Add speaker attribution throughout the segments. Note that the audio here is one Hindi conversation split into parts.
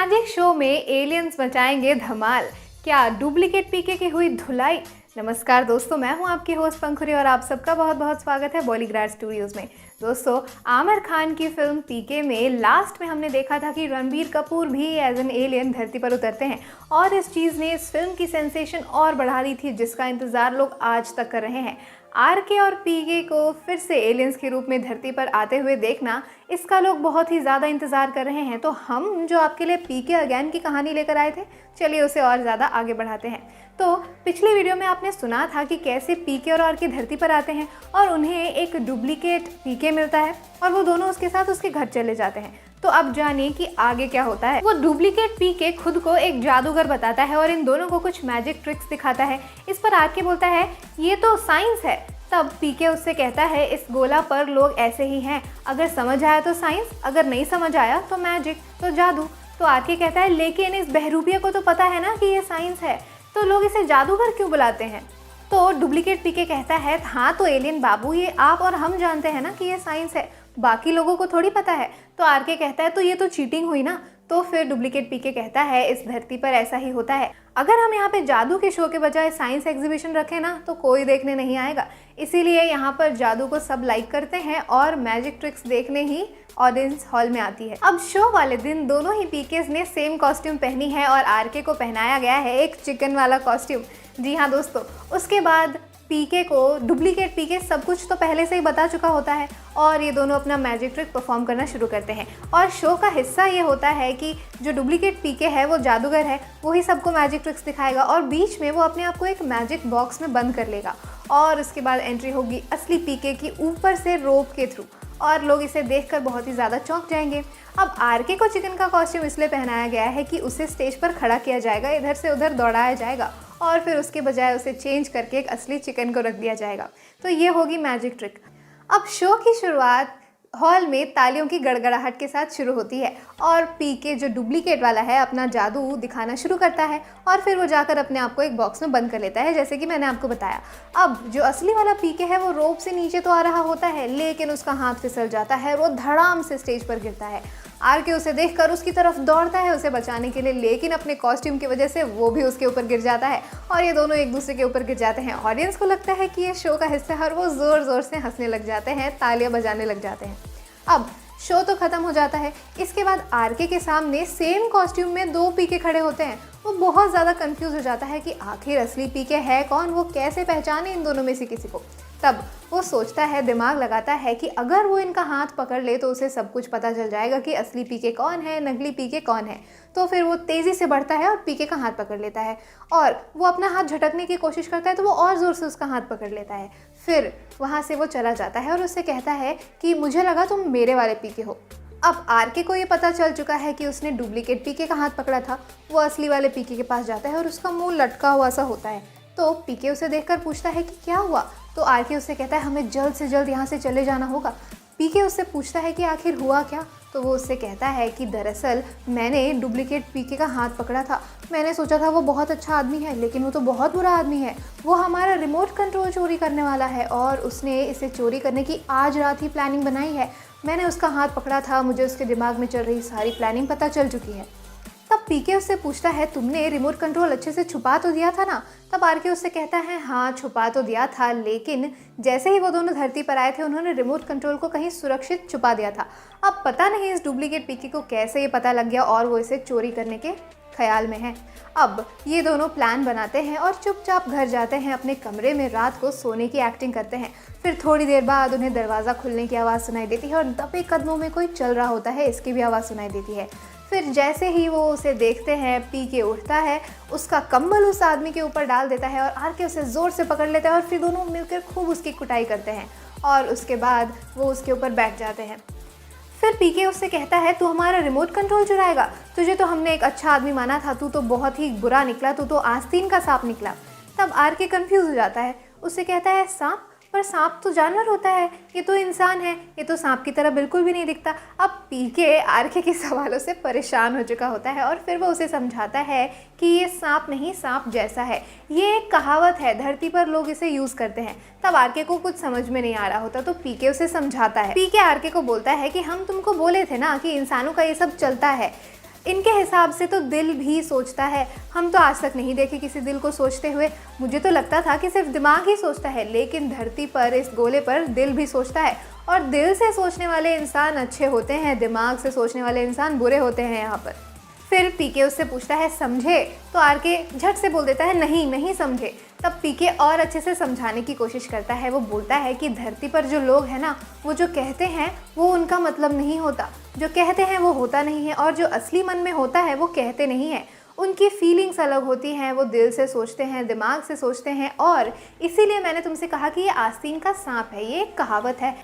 Speaker 1: मैजिक शो में एलियंस मचाएंगे धमाल, क्या डुप्लीकेट पीके की हुई धुलाई। नमस्कार दोस्तों, मैं हूं आपकी होस्ट पंखुरी और आप सबका बहुत बहुत स्वागत है बॉलीग्राड स्टूडियोज में। दोस्तों, आमिर खान की फिल्म पीके में लास्ट में हमने देखा था कि रणबीर कपूर भी एज एन एलियन धरती पर उतरते हैं और इस चीज़ ने इस फिल्म की सेंसेशन और बढ़ा दी थी, जिसका इंतज़ार लोग आज तक कर रहे हैं। आरके और पीके को फिर से एलियंस के रूप में धरती पर आते हुए देखना, इसका लोग बहुत ही ज़्यादा इंतज़ार कर रहे हैं। तो हम जो आपके लिए पीके अगेन की कहानी लेकर आए थे, चलिए उसे और ज़्यादा आगे बढ़ाते हैं। तो पिछली वीडियो में आपने सुना था कि कैसे पीके और आरके धरती पर आते हैं और उन्हें एक डुप्लीकेट पीके मिलता है और वो दोनों उसके साथ उसके घर चले जाते हैं। तो अब जानिए कि आगे क्या होता है। वो डुप्लीकेट पीके खुद को एक जादूगर बताता है और इन दोनों को कुछ मैजिक ट्रिक्स दिखाता है। इस पर आरके बोलता है ये तो साइंस है। तब पीके उससे कहता है इस गोला पर लोग ऐसे ही हैं, अगर समझ आया तो साइंस, अगर नहीं समझ आया तो मैजिक, तो जादू। तो आरके कहता है लेकिन इस बहरूपिया को तो पता है ना कि ये साइंस है, तो लोग इसे जादूगर क्यों बुलाते हैं। तो डुप्लीकेट पीके कहता है हाँ तो एलियन बाबू, ये आप और हम जानते हैं ना कि ये साइंस है, बाकी लोगों को थोड़ी पता है। तो आरके कहता है तो ये तो चीटिंग हुई ना। तो फिर डुप्लीकेट पीके कहता है इस धरती पर ऐसा ही होता है, अगर हम यहाँ पे जादू के शो के बजाय साइंस एग्जीबिशन रखें ना तो कोई देखने नहीं आएगा, इसीलिए यहाँ पर जादू को सब लाइक करते हैं और मैजिक ट्रिक्स देखने ही ऑडियंस हॉल में आती है। अब शो वाले दिन दोनों ही पीकेस ने सेम कॉस्ट्यूम पहनी है और आरके को पहनाया गया है एक चिकन वाला कॉस्ट्यूम। जी हाँ दोस्तों, उसके बाद पीके को डुप्लीकेट पीके सब कुछ तो पहले से ही बता चुका होता है और ये दोनों अपना मैजिक ट्रिक परफॉर्म करना शुरू करते हैं। और शो का हिस्सा ये होता है कि जो डुप्लीकेट पीके है वो जादूगर है, वही सबको मैजिक ट्रिक्स दिखाएगा और बीच में वो अपने आप को एक मैजिक बॉक्स में बंद कर लेगा और उसके बाद एंट्री होगी असली पीके की ऊपर से रोप के थ्रू और लोग इसे देखकर बहुत ही ज़्यादा चौंक जाएंगे। अब आरके को चिकन का कॉस्ट्यूम इसलिए पहनाया गया है कि उसे स्टेज पर खड़ा किया जाएगा, इधर से उधर दौड़ाया जाएगा और फिर उसके बजाय उसे चेंज करके एक असली चिकन को रख दिया जाएगा। तो ये होगी मैजिक ट्रिक। अब शो की शुरुआत हॉल में तालियों की गड़गड़ाहट के साथ शुरू होती है और पीके जो डुप्लीकेट वाला है अपना जादू दिखाना शुरू करता है और फिर वो जाकर अपने आप को एक बॉक्स में बंद कर लेता है, जैसे कि मैंने आपको बताया। अब जो असली वाला पीके है वो रोप से नीचे तो आ रहा होता है, लेकिन उसका हाथ फिसल जाता है और वो धड़ाम से स्टेज पर गिरता है। आरके उसे देखकर उसकी तरफ दौड़ता है उसे बचाने के लिए, लेकिन अपने कॉस्ट्यूम की वजह से वो भी उसके ऊपर गिर जाता है और ये दोनों एक दूसरे के ऊपर गिर जाते हैं। ऑडियंस को लगता है कि ये शो का हिस्सा है और वो ज़ोर ज़ोर से हंसने लग जाते हैं, तालियां बजाने लग जाते हैं। अब शो तो ख़त्म हो जाता है। इसके बाद आरके के सामने सेम कॉस्ट्यूम में दो पीके खड़े होते हैं। वो बहुत ज़्यादा कंफ्यूज हो जाता है कि आखिर असली पीके है कौन, वो कैसे पहचाने इन दोनों में से किसी को। तब वो सोचता है, दिमाग लगाता है कि अगर वो इनका हाथ पकड़ ले तो उसे सब कुछ पता चल जाएगा कि असली पीके कौन है, नकली पीके कौन है। तो फिर वो तेज़ी से बढ़ता है और पीके का हाथ पकड़ लेता है और वो अपना हाथ झटकने की कोशिश करता है तो वो और ज़ोर से उसका हाथ पकड़ लेता है। फिर वहाँ से वो चला जाता है और उससे कहता है कि मुझे लगा तुम मेरे वाले पीके हो। अब आरके को ये पता चल चुका है कि उसने डुप्लीकेट पीके का हाथ पकड़ा था। वो असली वाले पीके के पास जाता है और उसका मुंह लटका हुआ सा होता है। तो पीके उसे देखकर पूछता है कि क्या हुआ। तो आरके उससे कहता है हमें जल्द से जल्द यहाँ से चले जाना होगा। पीके उससे पूछता है कि आखिर हुआ क्या। तो वो उससे कहता है कि दरअसल मैंने डुप्लीकेट पीके का हाथ पकड़ा था। मैंने सोचा था वो बहुत अच्छा आदमी है, लेकिन वो तो बहुत बुरा आदमी है। वो हमारा रिमोट कंट्रोल चोरी करने वाला है और उसने इसे चोरी करने की आज रात ही प्लानिंग बनाई है। मैंने उसका हाथ पकड़ा था, मुझे उसके दिमाग में चल रही सारी प्लानिंग पता चल चुकी है। तब पीके उससे पूछता है तुमने रिमोट कंट्रोल अच्छे से छुपा तो दिया था ना। तब आरके उससे कहता है हाँ छुपा तो दिया था, लेकिन जैसे ही वो दोनों धरती पर आए थे उन्होंने रिमोट कंट्रोल को कहीं सुरक्षित छुपा दिया था। अब पता नहीं इस डुप्लीकेट पीके को कैसे ये पता लग गया और वो इसे चोरी करने के ख्याल में है। अब ये दोनों प्लान बनाते हैं और चुपचाप घर जाते हैं, अपने कमरे में रात को सोने की एक्टिंग करते हैं। फिर थोड़ी देर बाद उन्हें दरवाज़ा खुलने की आवाज़ सुनाई देती है और दबे कदमों में कोई चल रहा होता है, इसकी भी आवाज़ सुनाई देती है। फिर जैसे ही वो उसे देखते हैं, पीके उठता है, उसका कंबल उस आदमी के ऊपर डाल देता है और आरके उसे ज़ोर से पकड़ लेता है और फिर दोनों मिलकर खूब उसकी कुटाई करते हैं और उसके बाद वो उसके ऊपर बैठ जाते हैं। फिर पीके उससे कहता है तू हमारा रिमोट कंट्रोल चुराएगा, तुझे तो हमने एक अच्छा आदमी माना था, तू तो बहुत ही बुरा निकला, तू तो आस्तीन का सांप निकला। तब आरके कंफ्यूज हो जाता है, उससे कहता है सांप, पर सांप तो जानवर होता है, ये तो इंसान है, ये तो सांप की तरह बिल्कुल भी नहीं दिखता। अब पीके आरके के सवालों से परेशान हो चुका होता है और फिर वो उसे समझाता है कि ये सांप नहीं, सांप जैसा है। ये एक कहावत है, धरती पर लोग इसे यूज़ करते हैं। तब आरके को कुछ समझ में नहीं आ रहा होता तो पीके उसे समझाता है। पीके आरके को बोलता है कि हम तुमको बोले थे ना कि इंसानों का ये सब चलता है, इनके हिसाब से तो दिल भी सोचता है। हम तो आज तक नहीं देखे किसी दिल को सोचते हुए। मुझे तो लगता था कि सिर्फ दिमाग ही सोचता है, लेकिन धरती पर इस गोले पर दिल भी सोचता है। और दिल से सोचने वाले इंसान अच्छे होते हैं, दिमाग से सोचने वाले इंसान बुरे होते हैं यहाँ पर। फिर पीके उससे पूछता है समझे, तो आरके झट से बोल देता है नहीं नहीं समझे। तब पीके और अच्छे से समझाने की कोशिश करता है। वो बोलता है कि धरती पर जो लोग हैं ना, वो जो कहते हैं वो उनका मतलब नहीं होता, जो कहते हैं वो होता नहीं है, और जो असली मन में होता है वो कहते नहीं है। उनकी फीलिंग्स अलग होती हैं, वो दिल से सोचते हैं, दिमाग से सोचते हैं। और इसीलिए मैंने तुमसे कहा कि ये आस्तीन का सांप है, ये एक कहावत है।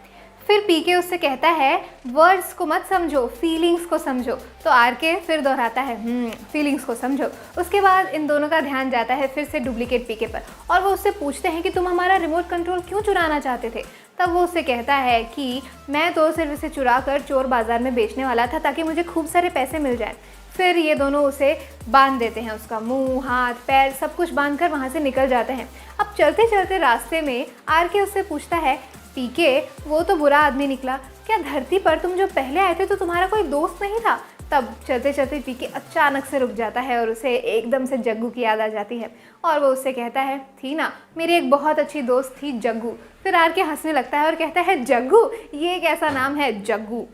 Speaker 1: फिर पीके उससे कहता है वर्ड्स को मत समझो, फीलिंग्स को समझो। तो आरके फिर दोहराता है फीलिंग्स को समझो। उसके बाद इन दोनों का ध्यान जाता है फिर से डुप्लीकेट पीके पर, और वो उससे पूछते हैं कि तुम हमारा रिमोट कंट्रोल क्यों चुराना चाहते थे। तब वो उससे कहता है कि मैं तो सिर्फ इसे चुरा कर चोर बाज़ार में बेचने वाला था ताकि मुझे खूब सारे पैसे मिल जाएं। फिर ये दोनों उसे बांध देते हैं, उसका मुंह, हाथ, पैर सब कुछ बांध कर वहाँ से निकल जाते हैं। अब चलते चलते रास्ते में आरके उससे पूछता है पीके वो तो बुरा आदमी निकला, क्या धरती पर तुम जो पहले आए थे तो तुम्हारा कोई दोस्त नहीं था। तब चलते चलते पीके अचानक से रुक जाता है और उसे एकदम से जग्गू की याद आ जाती है, और वो उससे कहता है थी ना, मेरी एक बहुत अच्छी दोस्त थी जग्गू। फिर आरके हंसने लगता है और कहता है जग्गू, ये एक ऐसा नाम है जग्गू।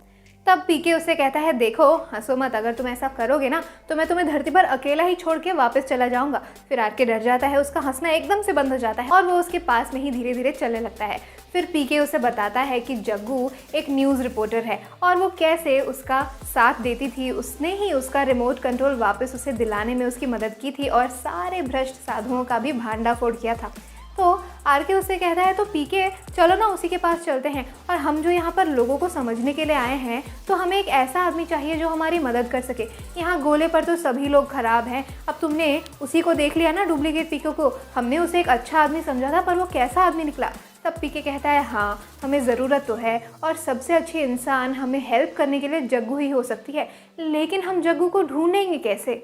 Speaker 1: तब पीके उससे कहता है देखो हंसो मत, अगर तुम ऐसा करोगे ना तो मैं तुम्हें धरती पर अकेला ही छोड़ के वापस चला जाऊंगा। फिर आरके डर जाता है, उसका हंसना एकदम से बंद हो जाता है और वो उसके पास में ही धीरे धीरे चलने लगता है। फिर पीके उसे बताता है कि जग्गू एक न्यूज़ रिपोर्टर है और वो कैसे उसका साथ देती थी, उसने ही उसका रिमोट कंट्रोल वापस उसे दिलाने में उसकी मदद की थी और सारे भ्रष्ट साधुओं का भी भांडाफोड़ किया था। तो आरके उससे कहता है तो पीके चलो ना उसी के पास चलते हैं, और हम जो यहाँ पर लोगों को समझने के लिए आए हैं तो हमें एक ऐसा आदमी चाहिए जो हमारी मदद कर सके। यहाँ गोले पर तो सभी लोग खराब हैं। अब तुमने उसी को देख लिया ना, डुप्लीकेट पीके को, हमने उसे एक अच्छा आदमी समझा था पर वो कैसा आदमी निकला। तब पीके कहता है हाँ हमें ज़रूरत तो है, और सबसे अच्छी इंसान हमें हेल्प करने के लिए जग्गू ही हो सकती है, लेकिन हम जग्गू को ढूंढेंगे कैसे।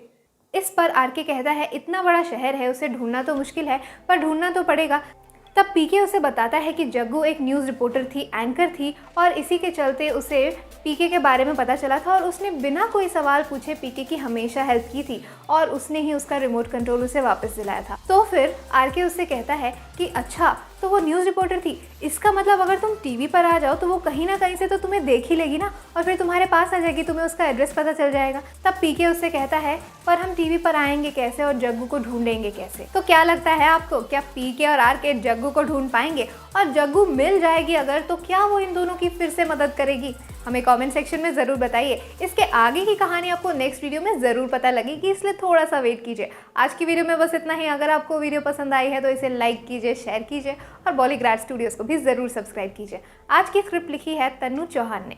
Speaker 1: इस पर आरके कहता है इतना बड़ा शहर है, उसे ढूंढना तो मुश्किल है पर ढूंढना तो पड़ेगा। तब पीके उसे बताता है कि जग्गू एक न्यूज़ रिपोर्टर थी, एंकर थी, और इसी के चलते उसे पीके के बारे में पता चला था और उसने बिना कोई सवाल पूछे पीके की हमेशा हेल्प की थी और उसने ही उसका रिमोट कंट्रोल उसे वापस दिलाया था। तो फिर आरके उससे कहता है कि अच्छा तो वो न्यूज़ रिपोर्टर थी, इसका मतलब अगर तुम टीवी पर आ जाओ तो वो कहीं ना कहीं से तो तुम्हें देख ही लेगी ना, और फिर तुम्हारे पास आ जाएगी, तुम्हें उसका एड्रेस पता चल जाएगा। तब पीके उससे कहता है पर हम टीवी पर आएंगे कैसे और जग्गू को ढूंढेंगे कैसे। तो क्या लगता है आपको, क्या पीके और आरके जग्गू को ढूंढ पाएंगे, और जग्गू मिल जाएगी अगर तो क्या वो इन दोनों की फिर से मदद करेगी। हमें कमेंट सेक्शन में ज़रूर बताइए। इसके आगे की कहानी आपको नेक्स्ट वीडियो में ज़रूर पता लगेगी, इसलिए थोड़ा सा वेट कीजिए। आज की वीडियो में बस इतना ही। अगर आपको वीडियो पसंद आई है तो इसे लाइक कीजिए, शेयर कीजिए और बॉलीग्राड स्टूडियोज़ को भी ज़रूर सब्सक्राइब कीजिए। आज की स्क्रिप्ट लिखी है तन्नू चौहान ने।